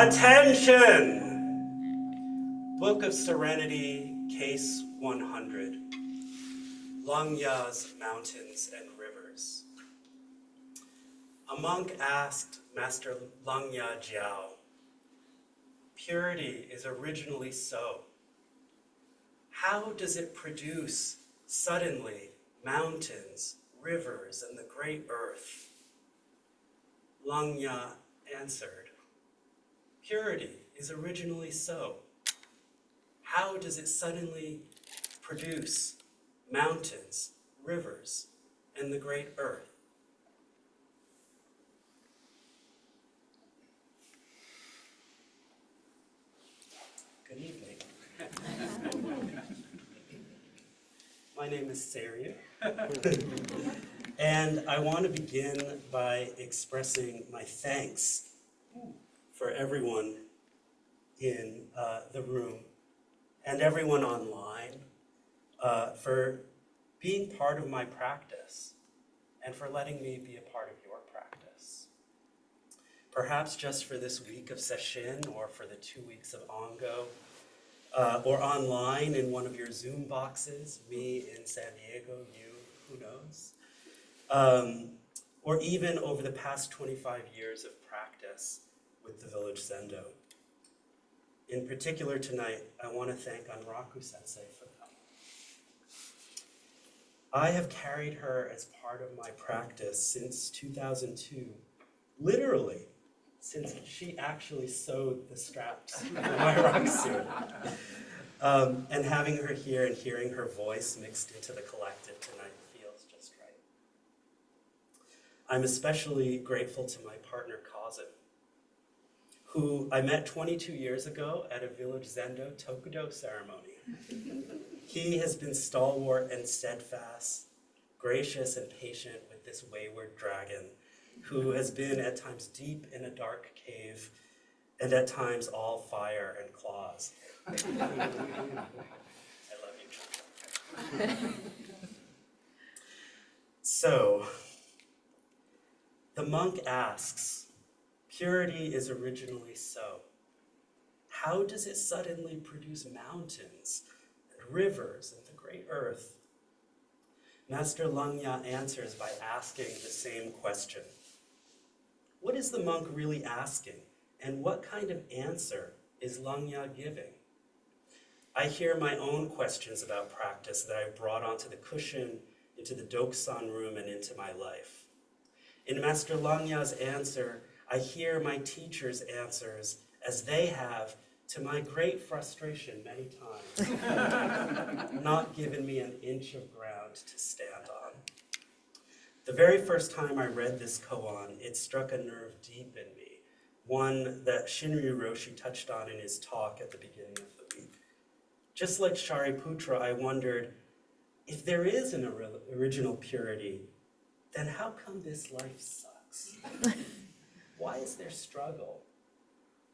Attention! Book of Serenity, Case 100. Langya's Mountains and Rivers. A monk asked Master Langya Jiao, "Purity is originally so. How does it produce suddenly mountains, rivers, and the great earth?" Langya answered, "Purity is originally so. How does it suddenly produce mountains, rivers, and the great earth?" Good evening. My name is Seiryu, and I want to begin by expressing my thanks for everyone in the room and everyone online for being part of my practice and for letting me be a part of your practice. Perhaps just for this week of session or for the 2 weeks of Ango, or online in one of your Zoom boxes, me in San Diego, you, who knows? Or even over the past 25 years of practice with the village Zendo. In particular tonight, I want to thank Marco Sensei for coming. I have carried her as part of my practice since 2002, literally, since she actually sewed the straps of my rock suit. And having her here and hearing her voice mixed into the collective tonight feels just right. I'm especially grateful to my partner, Hossen, who I met 22 years ago at a village Zendo Tokudo ceremony. He has been stalwart and steadfast, gracious and patient with this wayward dragon, who has been at times deep in a dark cave and at times all fire and claws. I love you. So, the monk asks, "Purity is originally so. How does it suddenly produce mountains and rivers and the great earth?" Master Langya answers by asking the same question. What is the monk really asking, and what kind of answer is Langya giving? I hear my own questions about practice that I've brought onto the cushion, into the Dokusan room, and into my life. In Master Langya's answer, I hear my teacher's answers as they have, to my great frustration many times, not given me an inch of ground to stand on. The very first time I read this koan, it struck a nerve deep in me, one that Shinryu Roshi touched on in his talk at the beginning of the week. Just like Shariputra, I wondered, if there is an original purity, then how come this life sucks? Why is there struggle?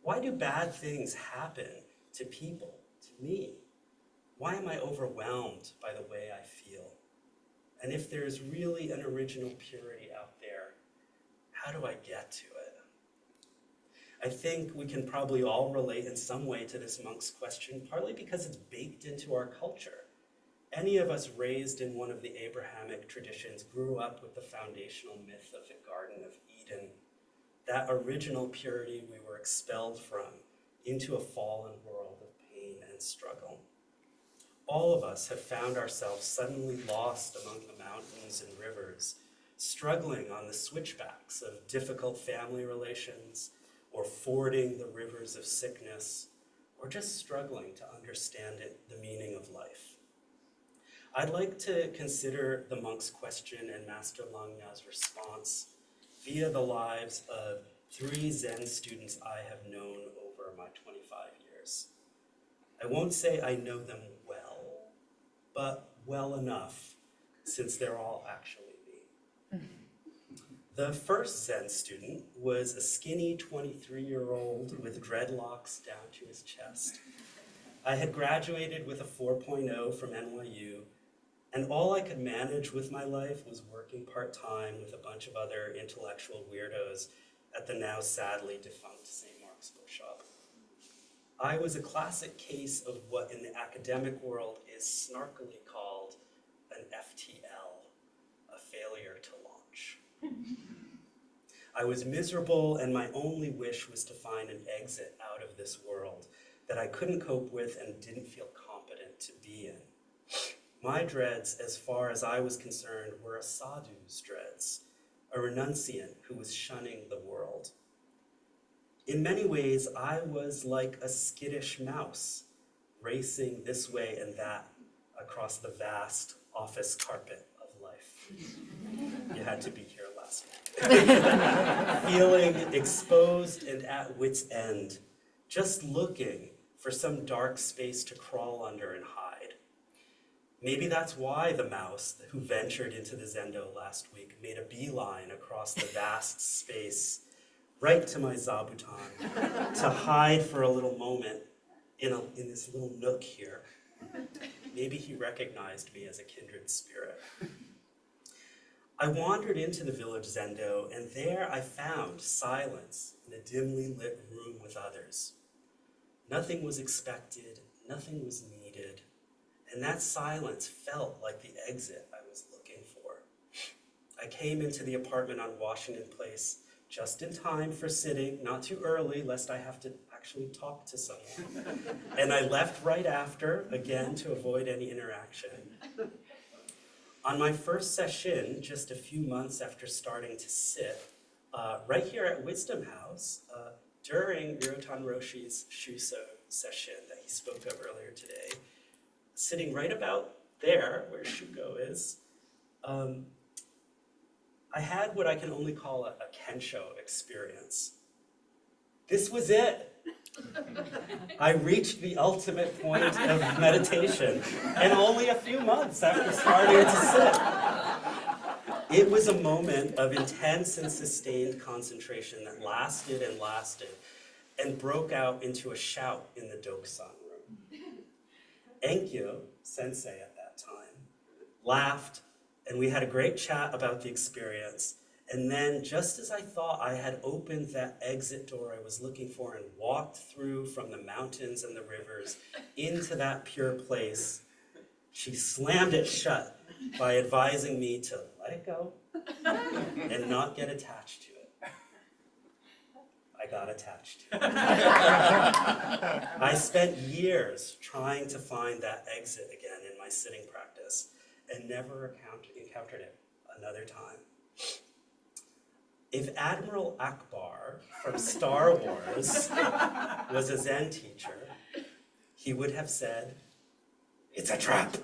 Why do bad things happen to people, to me? Why am I overwhelmed by the way I feel? And if there's really an original purity out there, how do I get to it? I think we can probably all relate in some way to this monk's question, partly because it's baked into our culture. Any of us raised in one of the Abrahamic traditions grew up with the foundational myth of the Garden of Eden, that original purity we were expelled from into a fallen world of pain and struggle. All of us have found ourselves suddenly lost among the mountains and rivers, struggling on the switchbacks of difficult family relations, or fording the rivers of sickness, or just struggling to understand the meaning of life. I'd like to consider the monk's question and Master Langya's response via the lives of 3 Zen students I have known over my 25 years. I won't say I know them well, but well enough, since they're all actually me. The first Zen student was a skinny 23-year-old with dreadlocks down to his chest. I had graduated with a 4.0 from NYU, and all I could manage with my life was working part-time with a bunch of other intellectual weirdos at the now sadly defunct St. Mark's Bookshop. I was a classic case of what in the academic world is snarkily called an FTL, a failure to launch. I was miserable, and my only wish was to find an exit out of this world that I couldn't cope with and didn't feel competent to be in. My dreads, as far as I was concerned, were a sadhu's dreads, a renunciant who was shunning the world. In many ways, I was like a skittish mouse, racing this way and that across the vast office carpet of life. You had to be here last week. Feeling exposed and at wit's end, just looking for some dark space to crawl under and hide. Maybe that's why the mouse who ventured into the Zendo last week made a beeline across the vast space right to my zabuton to hide for a little moment in this little nook here. Maybe he recognized me as a kindred spirit. I wandered into the village Zendo, and there I found silence in a dimly lit room with others. Nothing was expected, nothing was needed, and that silence felt like the exit I was looking for. I came into the apartment on Washington Place just in time for sitting, not too early, lest I have to actually talk to someone. And I left right after, again, to avoid any interaction. On my first session, just a few months after starting to sit, right here at Wisdom House, during Ryotan Roshi's Shuso session that he spoke of earlier today, sitting right about there, where Shuko is, I had what I can only call a Kensho experience. This was it. I reached the ultimate point of meditation, and only a few months after starting to sit. It was a moment of intense and sustained concentration that lasted and lasted, and broke out into a shout in the Dokusan room. Enkyo, sensei at that time, laughed, and we had a great chat about the experience. And then, just as I thought I had opened that exit door I was looking for and walked through from the mountains and the rivers into that pure place, she slammed it shut by advising me to let it go and not get attached to it. I got attached to it. I spent years trying to find that exit again in my sitting practice and never encountered it another time. If Admiral Akbar from Star Wars was a Zen teacher, he would have said, "It's a trap."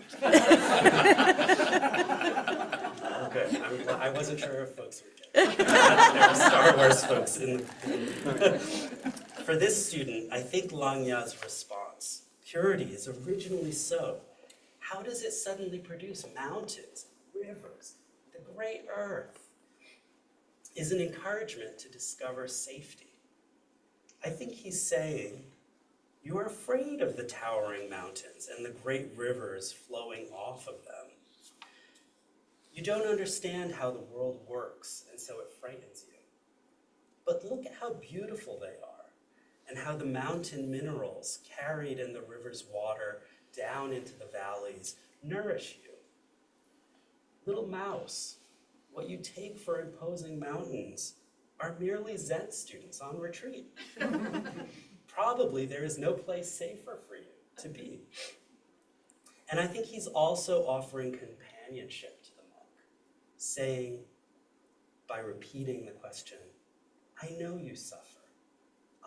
Okay, I wasn't sure if folks would get it. There were Star Wars folks in the For this student, I think Langya's response, purity is originally so. How does it suddenly produce mountains, rivers, the great earth? Is an encouragement to discover safety. I think he's saying, you are afraid of the towering mountains and the great rivers flowing off of them. You don't understand how the world works, and so it frightens you. But look at how beautiful they are, and how the mountain minerals carried in the river's water down into the valleys nourish you. Little mouse, what you take for imposing mountains are merely Zen students on retreat. Probably there is no place safer for you to be. And I think he's also offering companionship to the monk, saying, by repeating the question, I know you suffer.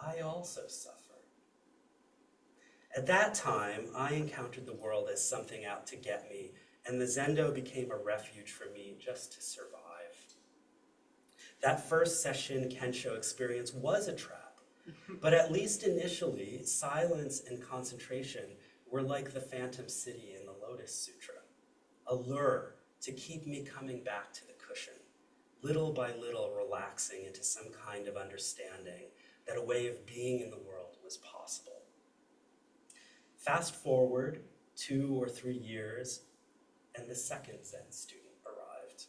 I also suffer. At that time, I encountered the world as something out to get me, and the Zendo became a refuge for me just to survive. That first session Kensho experience was a trap, but at least initially, silence and concentration were like the Phantom City in the Lotus Sutra, a lure to keep me coming back to the cushion, little by little relaxing into some kind of understanding that a way of being in the world was possible. Fast forward 2 or 3 years, and the second Zen student arrived.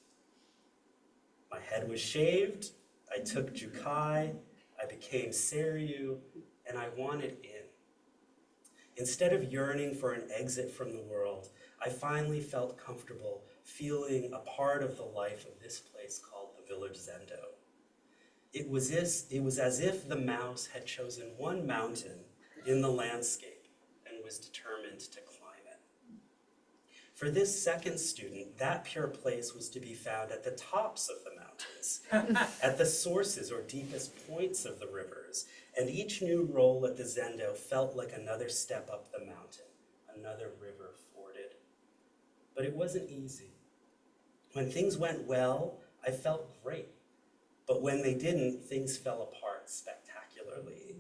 My head was shaved, I took Jukai, I became Seiryu, and I wanted in. Instead of yearning for an exit from the world, I finally felt comfortable feeling a part of the life of this place called the village Zendo. It was as if the mouse had chosen one mountain in the landscape and was determined to climb it. For this second student, that pure place was to be found at the tops of the mountains, at the sources or deepest points of the rivers, and each new roll at the Zendo felt like another step up the mountain, another river forded. But it wasn't easy. When things went well, I felt great. But when they didn't, things fell apart spectacularly.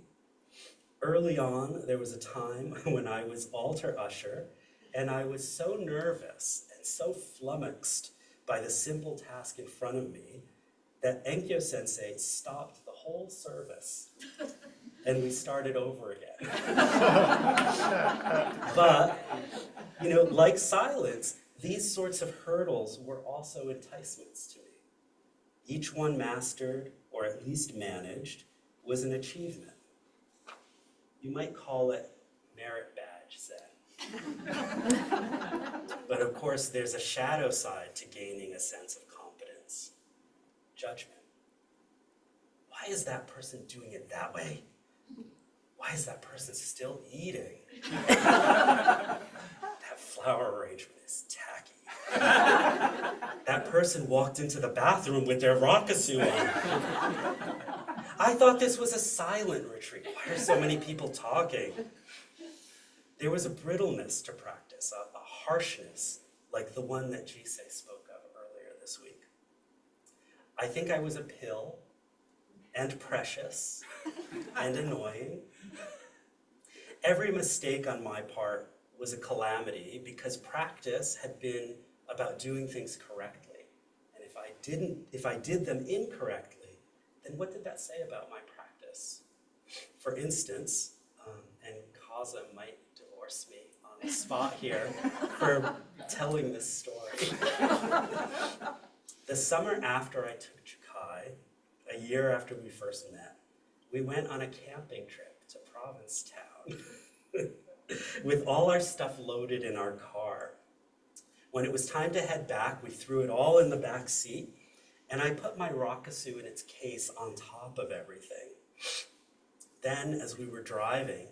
Early on, there was a time when I was altar usher, and I was so nervous and so flummoxed by the simple task in front of me that Enkyo sensei stopped the whole service and we started over again. But, like silence, these sorts of hurdles were also enticements to me. Each one mastered, or at least managed, was an achievement. You might call it merit badge Zen. But of course, there's a shadow side to gaining a sense of competence. Judgment. Why is that person doing it that way? Why is that person still eating? That flower arrangement is tacky. That person walked into the bathroom with their rakusu on. I thought this was a silent retreat. Why are so many people talking? There was a brittleness to practice, a harshness like the one that Jisei spoke of earlier this week. I think I was a pill, and precious, and annoying. Every mistake on my part was a calamity because practice had been about doing things correctly. And if I did them incorrectly, then what did that say about my practice? For instance, and Kaza might divorce me on the spot here for telling this story. The summer after I took Jukai, a year after we first met, we went on a camping trip to Provincetown with all our stuff loaded in our car. When it was time to head back, we threw it all in the back seat, and I put my rakusu in its case on top of everything. Then, as we were driving,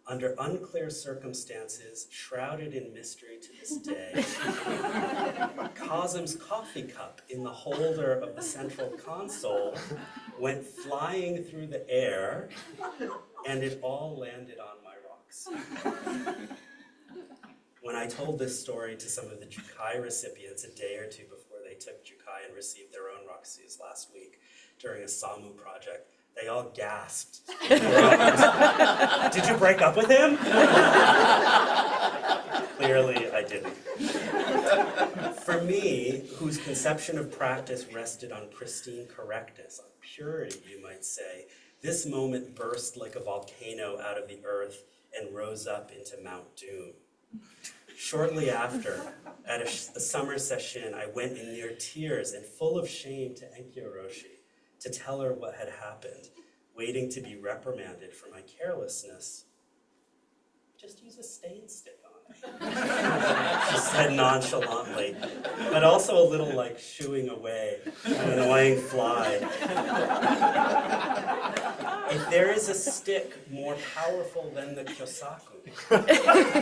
under unclear circumstances, shrouded in mystery to this day, Kazum's coffee cup in the holder of the central console went flying through the air, and it all landed on my rocks. When I told this story to some of the Jukai recipients a day or two before they took Jukai and received their own rakusus last week during a Samu project, they all gasped. Did you break up with him? Clearly, I didn't. For me, whose conception of practice rested on pristine correctness, on purity, you might say, this moment burst like a volcano out of the earth and rose up into Mount Doom. Shortly after, at a summer session, I went in near tears and full of shame to Enkyo Roshi to tell her what had happened, waiting to be reprimanded for my carelessness. Just use a stain stick on it, she said nonchalantly, but also a little like shooing away an annoying fly. If there is a stick more powerful than the kyosaku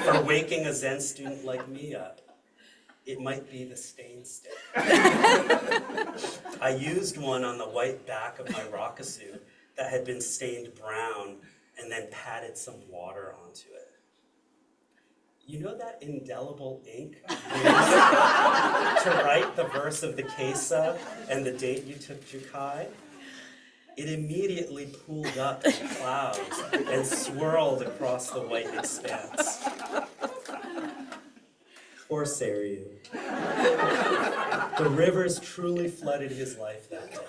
for waking a Zen student like me up, it might be the stain stick. I used one on the white back of my rakusu that had been stained brown and then patted some water onto it. You know that indelible ink used to write the verse of the Kesa and the date you took Jukai? It immediately pooled up in clouds and swirled across the white expanse. Poor Seiryu. The rivers truly flooded his life that day.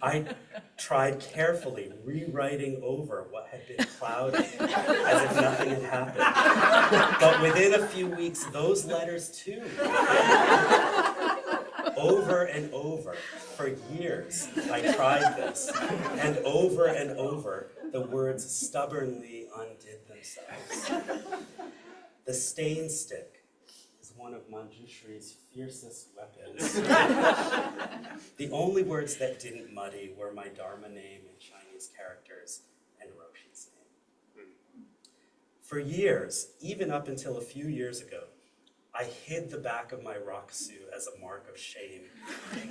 I tried carefully rewriting over what had been clouded as if nothing had happened. But within a few weeks, those letters too, over and over, For years, I tried this, and over, the words stubbornly undid themselves. The stain stick is one of Manjushri's fiercest weapons. The only words that didn't muddy were my Dharma name in Chinese characters and Roshi's name. For years, even up until a few years ago, I hid the back of my rakusu as a mark of shame,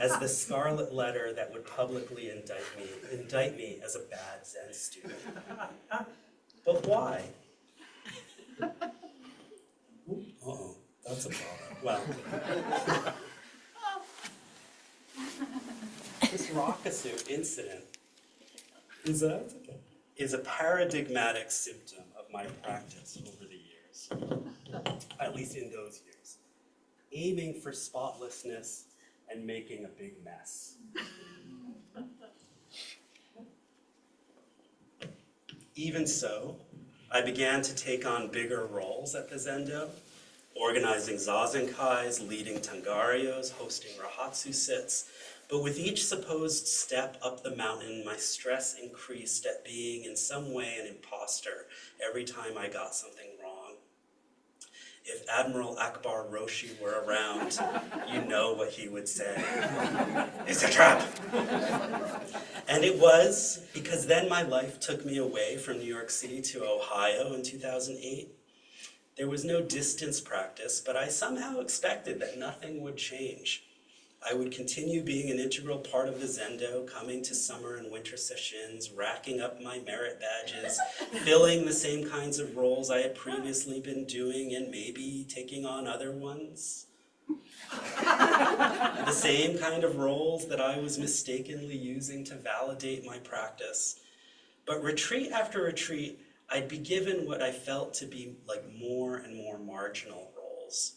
as the scarlet letter that would publicly indict me as a bad Zen student. But why? Uh-oh, that's a problem. Well, this rakusu incident is a paradigmatic symptom of my practice over the years, at least in those years, aiming for spotlessness and making a big mess. Even so, I began to take on bigger roles at the Zendo, organizing zazenkais, leading tangarios, hosting rahatsu sits. But with each supposed step up the mountain, my stress increased at being in some way an imposter every time I got something wrong. If Admiral Akbar Roshi were around, you know what he would say. It's a trap! And it was, because then my life took me away from New York City to Ohio in 2008. There was no distance practice, but I somehow expected that nothing would change. I would continue being an integral part of the Zendo, coming to summer and winter sessions, racking up my merit badges, filling the same kinds of roles I had previously been doing, and maybe taking on other ones. The same kind of roles that I was mistakenly using to validate my practice. But retreat after retreat, I'd be given what I felt to be like more and more marginal roles.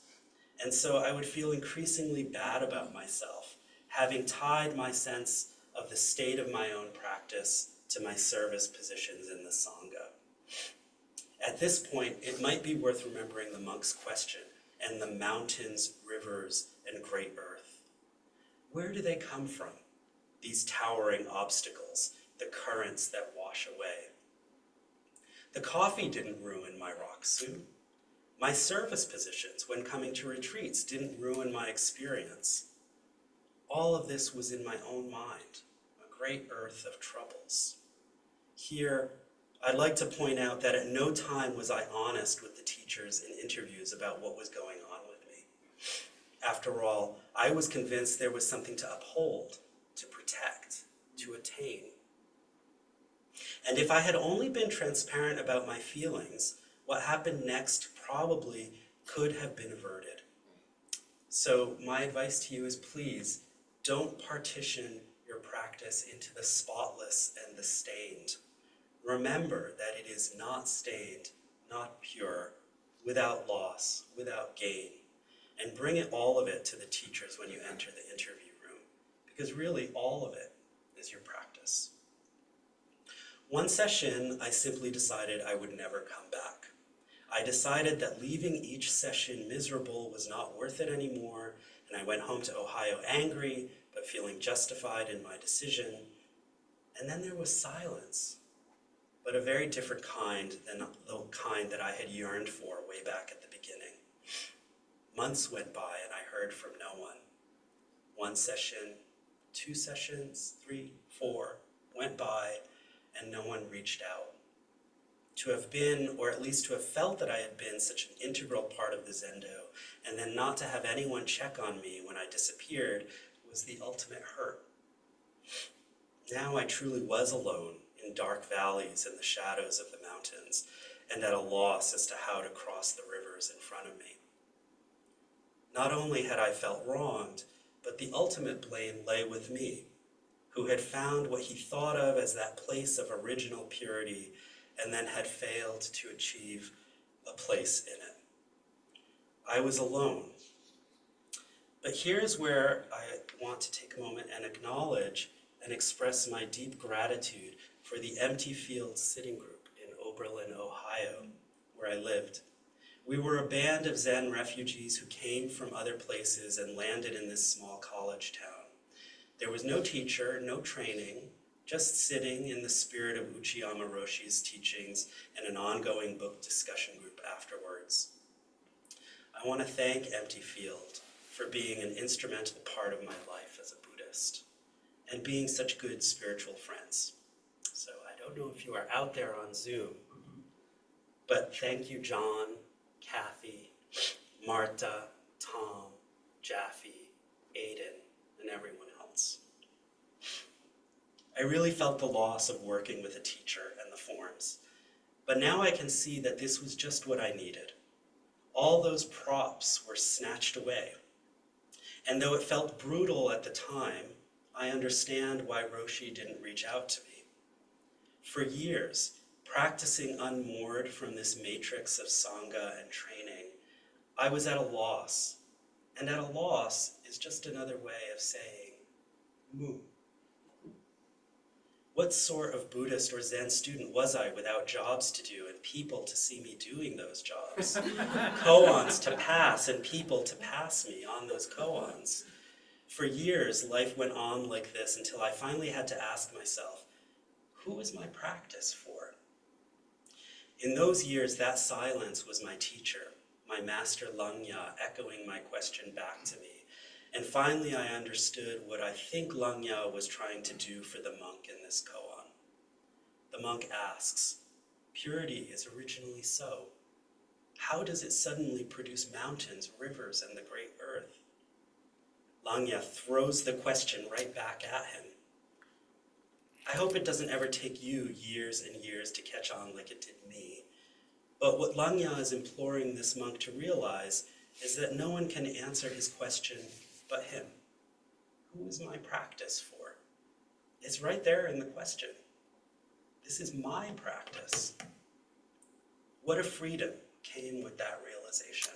And so I would feel increasingly bad about myself, having tied my sense of the state of my own practice to my service positions in the Sangha. At this point, it might be worth remembering the monk's question and the mountains, rivers, and great earth. Where do they come from, these towering obstacles, the currents that wash away? The coffee didn't ruin my rakusu. My service positions when coming to retreats didn't ruin my experience. All of this was in my own mind, a great earth of troubles. Here, I'd like to point out that at no time was I honest with the teachers in interviews about what was going on with me. After all, I was convinced there was something to uphold, to protect, to attain. And if I had only been transparent about my feelings, what happened next probably could have been averted. So my advice to you is, please don't partition your practice into the spotless and the stained. Remember that it is not stained, not pure, without loss, without gain. And bring it, all of it, to the teachers when you enter the interview room, because really all of it is your practice. One session, I simply decided I would never come back. I decided that leaving each session miserable was not worth it anymore, and I went home to Ohio angry, but feeling justified in my decision. And then there was silence, but a very different kind than the kind that I had yearned for way back at the beginning. Months went by and I heard from no one. One session, 2 sessions, 3, 4 went by, and no one reached out. To have been, or at least to have felt that I had been such an integral part of the Zendo, and then not to have anyone check on me when I disappeared, was the ultimate hurt. Now I truly was alone in dark valleys and the shadows of the mountains, and at a loss as to how to cross the rivers in front of me. Not only had I felt wronged, but the ultimate blame lay with me, who had found what he thought of as that place of original purity, and then had failed to achieve a place in it. I was alone. But here's where I want to take a moment and acknowledge and express my deep gratitude for the Empty Fields Sitting Group in Oberlin, Ohio, where I lived. We were a band of Zen refugees who came from other places and landed in this small college town. There was no teacher, no training, just sitting in the spirit of Uchiyama Roshi's teachings and an ongoing book discussion group afterwards. I want to thank Empty Field for being an instrumental part of my life as a Buddhist and being such good spiritual friends. So I don't know if you are out there on Zoom, but thank you, John, Kathy, Marta, Tom, Jaffe, Aiden, and everyone else. I really felt the loss of working with a teacher and the forms, but now I can see that this was just what I needed. All those props were snatched away. And though it felt brutal at the time, I understand why Roshi didn't reach out to me. For years, practicing unmoored from this matrix of Sangha and training, I was at a loss. And at a loss is just another way of saying mu. What sort of Buddhist or Zen student was I without jobs to do and people to see me doing those jobs? Koans to pass and people to pass me on those koans. For years, life went on like this until I finally had to ask myself, who is my practice for? In those years, that silence was my teacher, my master Langya echoing my question back to me. And finally, I understood what I think Langya was trying to do for the monk in this koan. The monk asks, purity is originally so. How does it suddenly produce mountains, rivers, and the great earth? Langya throws the question right back at him. I hope it doesn't ever take you years and years to catch on like it did me. But what Langya is imploring this monk to realize is that no one can answer his question but him. Who is my practice for? It's right there in the question. This is my practice. What a freedom came with that realization.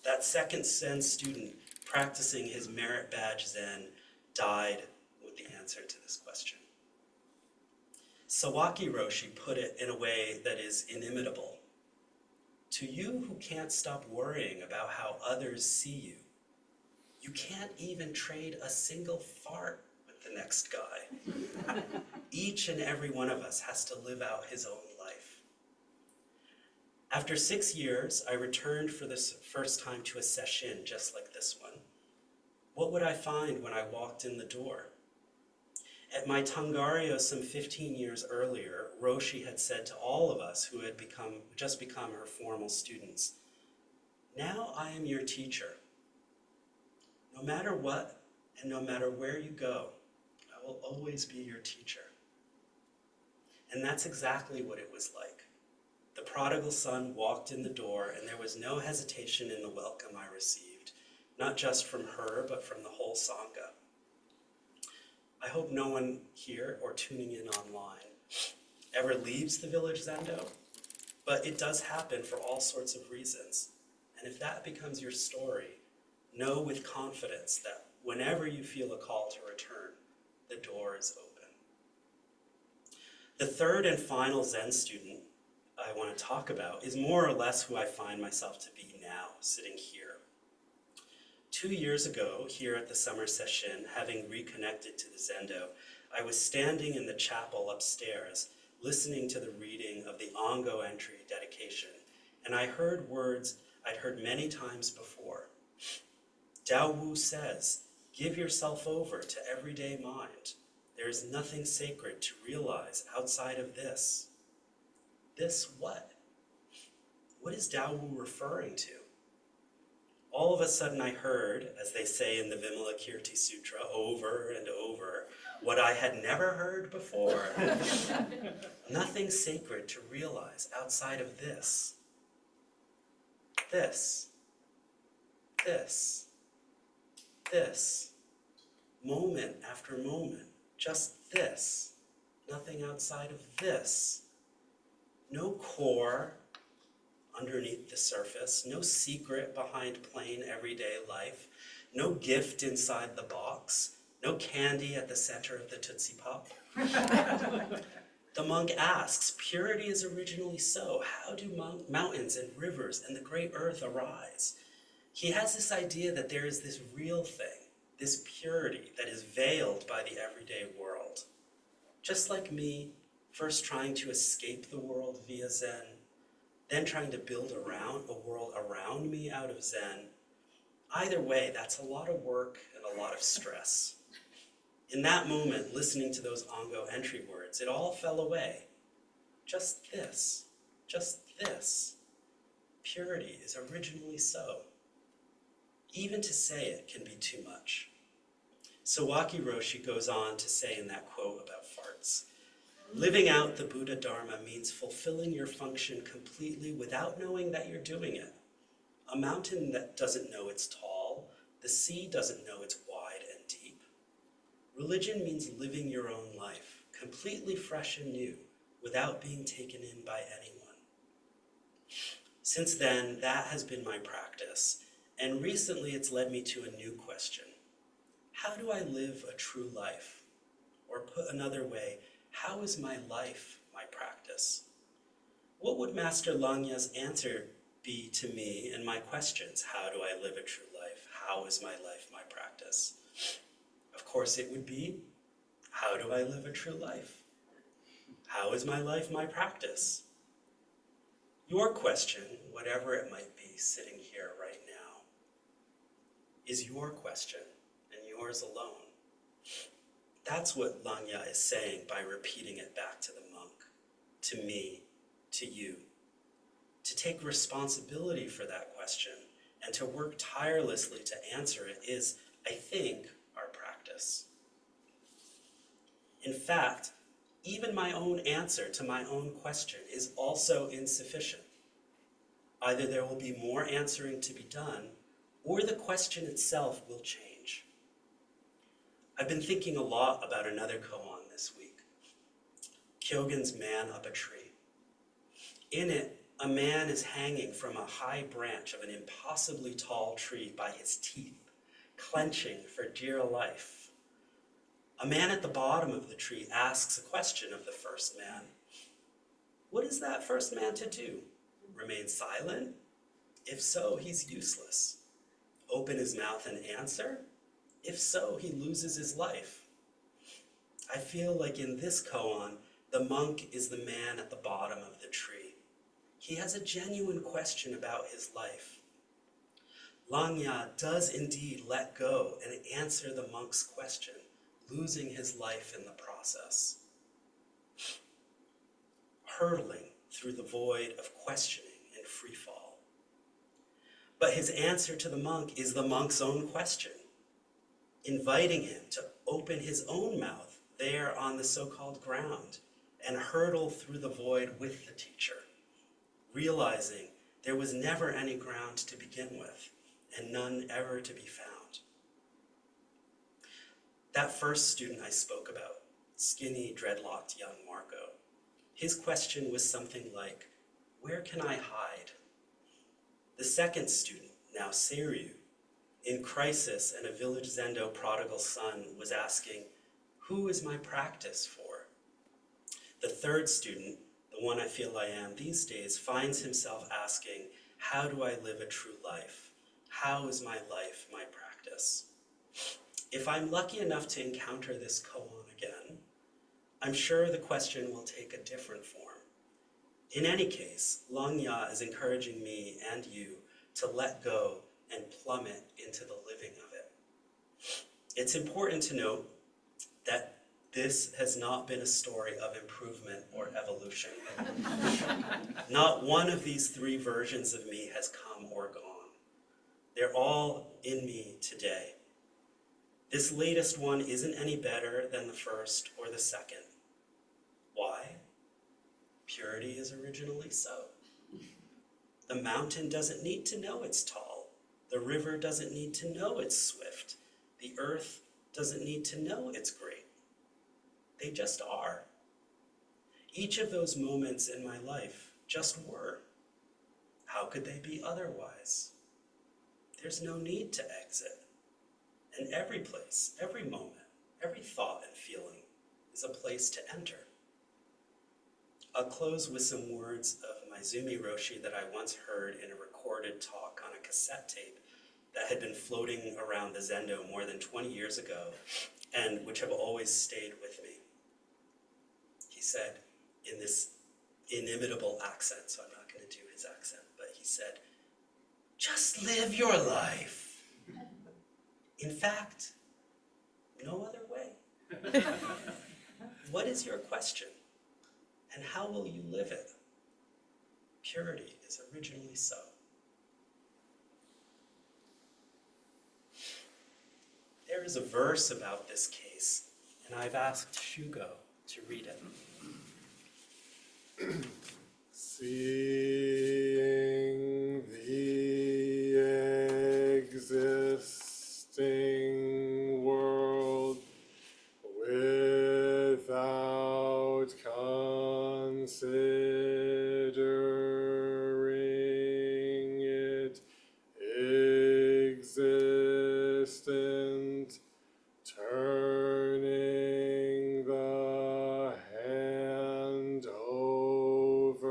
That second Zen student practicing his merit badge Zen died with the answer to this question. Sawaki Roshi put it in a way that is inimitable. To you who can't stop worrying about how others see you, you can't even trade a single fart with the next guy. Each and every one of us has to live out his own life. After 6 years, I returned for the first time to a session just like this one. What would I find when I walked in the door? At my Tangario some 15 years earlier, Roshi had said to all of us who had just become her formal students, now I am your teacher. No matter what, and no matter where you go, I will always be your teacher. And that's exactly what it was like. The prodigal son walked in the door, and there was no hesitation in the welcome I received, not just from her, but from the whole Sangha. I hope no one here or tuning in online ever leaves the village Zendo, but it does happen for all sorts of reasons. And if that becomes your story, know with confidence that whenever you feel a call to return, the door is open. The third and final Zen student I want to talk about is more or less who I find myself to be now, sitting here. 2 years ago, here at the summer session, having reconnected to the Zendo, I was standing in the chapel upstairs, listening to the reading of the Ango entry dedication, and I heard words I'd heard many times before. Dao Wu says, give yourself over to everyday mind. There is nothing sacred to realize outside of this. This what? What is Dao Wu referring to? All of a sudden I heard, as they say in the Vimalakirti Sutra, over and over, what I had never heard before. Nothing sacred to realize outside of this. This. This. This. Moment after moment. Just this. Nothing outside of this. No core underneath the surface, no secret behind plain everyday life, no gift inside the box, no candy at the center of the Tootsie Pop. The monk asks, purity is originally so. How do mountains and rivers and the great earth arise? He has this idea that there is this real thing, this purity that is veiled by the everyday world. Just like me, first trying to escape the world via Zen, then trying to build a world around me out of Zen. Either way, that's a lot of work and a lot of stress. In that moment, listening to those Ango entry words, it all fell away. Just this. Purity is originally so. Even to say it can be too much. Sawaki Roshi goes on to say in that quote about farts, living out the Buddha Dharma means fulfilling your function completely without knowing that you're doing it. A mountain that doesn't know it's tall, the sea doesn't know it's wide and deep. Religion means living your own life, completely fresh and new, without being taken in by anyone. Since then, that has been my practice, and recently it's led me to a new question. How do I live a true life? Or put another way, how is my life my practice? What would Master Langya's answer be to me and my questions? How do I live a true life? How is my life my practice? Of course it would be, how do I live a true life? How is my life my practice? Your question, whatever it might be sitting here right now, is your question and yours alone. That's what Langya is saying by repeating it back to the monk, to me, to you. To take responsibility for that question and to work tirelessly to answer it is, I think, our practice. In fact, even my own answer to my own question is also insufficient. Either there will be more answering to be done, or the question itself will change. I've been thinking a lot about another koan this week, Kyogen's Man Up a Tree. In it, a man is hanging from a high branch of an impossibly tall tree by his teeth, clenching for dear life. A man at the bottom of the tree asks a question of the first man. What is that first man to do? Remain silent? If so, he's useless. Open his mouth and answer? If so, he loses his life. I feel like in this koan, the monk is the man at the bottom of the tree. He has a genuine question about his life. Langya does indeed let go and answer the monk's question, losing his life in the process. Hurtling through the void of questioning and free fall. But his answer to the monk is the monk's own question, inviting him to open his own mouth there on the so-called ground and hurtle through the void with the teacher, realizing there was never any ground to begin with and none ever to be found. That first student I spoke about, skinny, dreadlocked young Marco, his question was something like, where can I hide? The second student, now Seiryu, in crisis and a village zendo prodigal son, was asking, who is my practice for? The third student, the one I feel I am these days, finds himself asking, how do I live a true life? How is my life my practice? If I'm lucky enough to encounter this koan again, I'm sure the question will take a different form. In any case, Langya is encouraging me and you to let go and plummet into the living of it. It's important to note that this has not been a story of improvement or evolution. Not one of these three versions of me has come or gone. They're all in me today. This latest one isn't any better than the first or the second. Why? Purity is originally so. The mountain doesn't need to know it's tall. The river doesn't need to know it's swift. The earth doesn't need to know it's great. They just are. Each of those moments in my life just were. How could they be otherwise? There's no need to exit. And every place, every moment, every thought and feeling is a place to enter. I'll close with some words of Maizumi Roshi that I once heard in a recorded talk on a cassette tape that had been floating around the Zendo more than 20 years ago, and which have always stayed with me. He said, in this inimitable accent, so I'm not going to do his accent, but he said, "Just live your life. In fact, no other way. What is your question? And how will you live it? Purity is originally so." There is a verse about this case, and I've asked Shugo to read it. Seeing the existing world without considering it existent, turning the hand over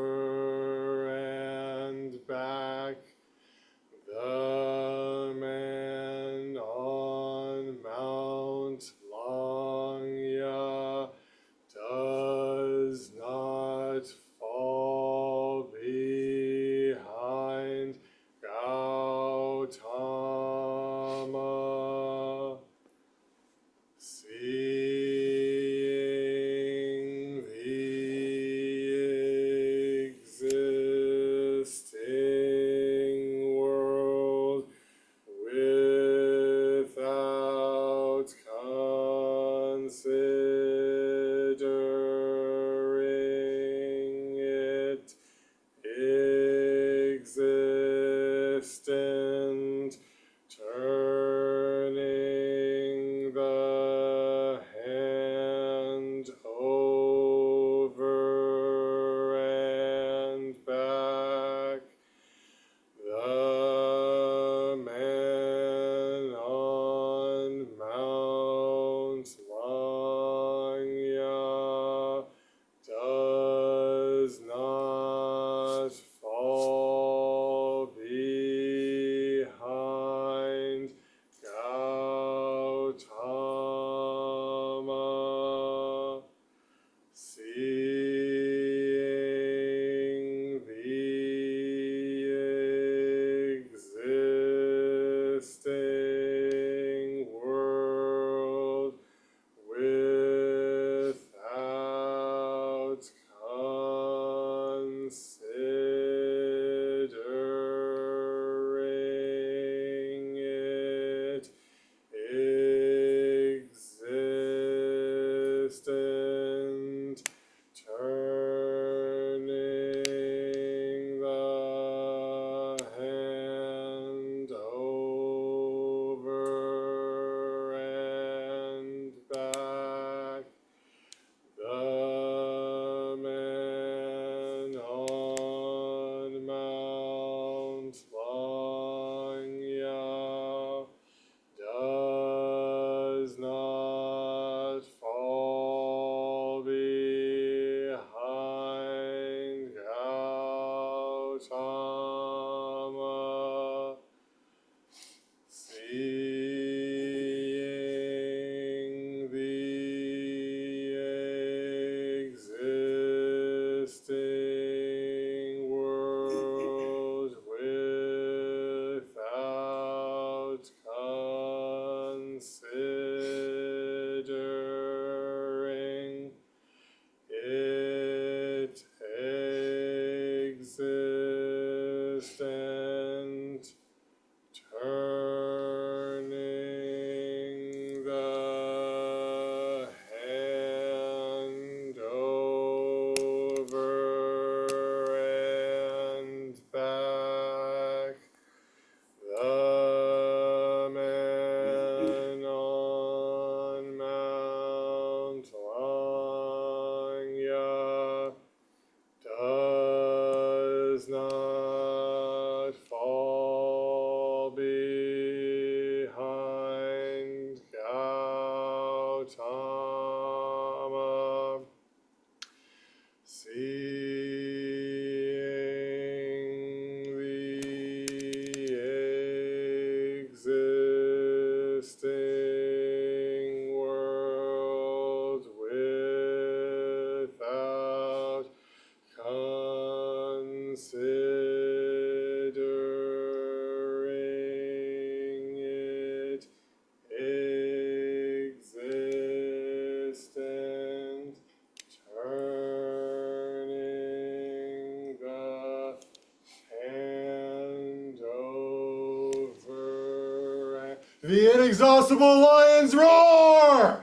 The inexhaustible lions roar!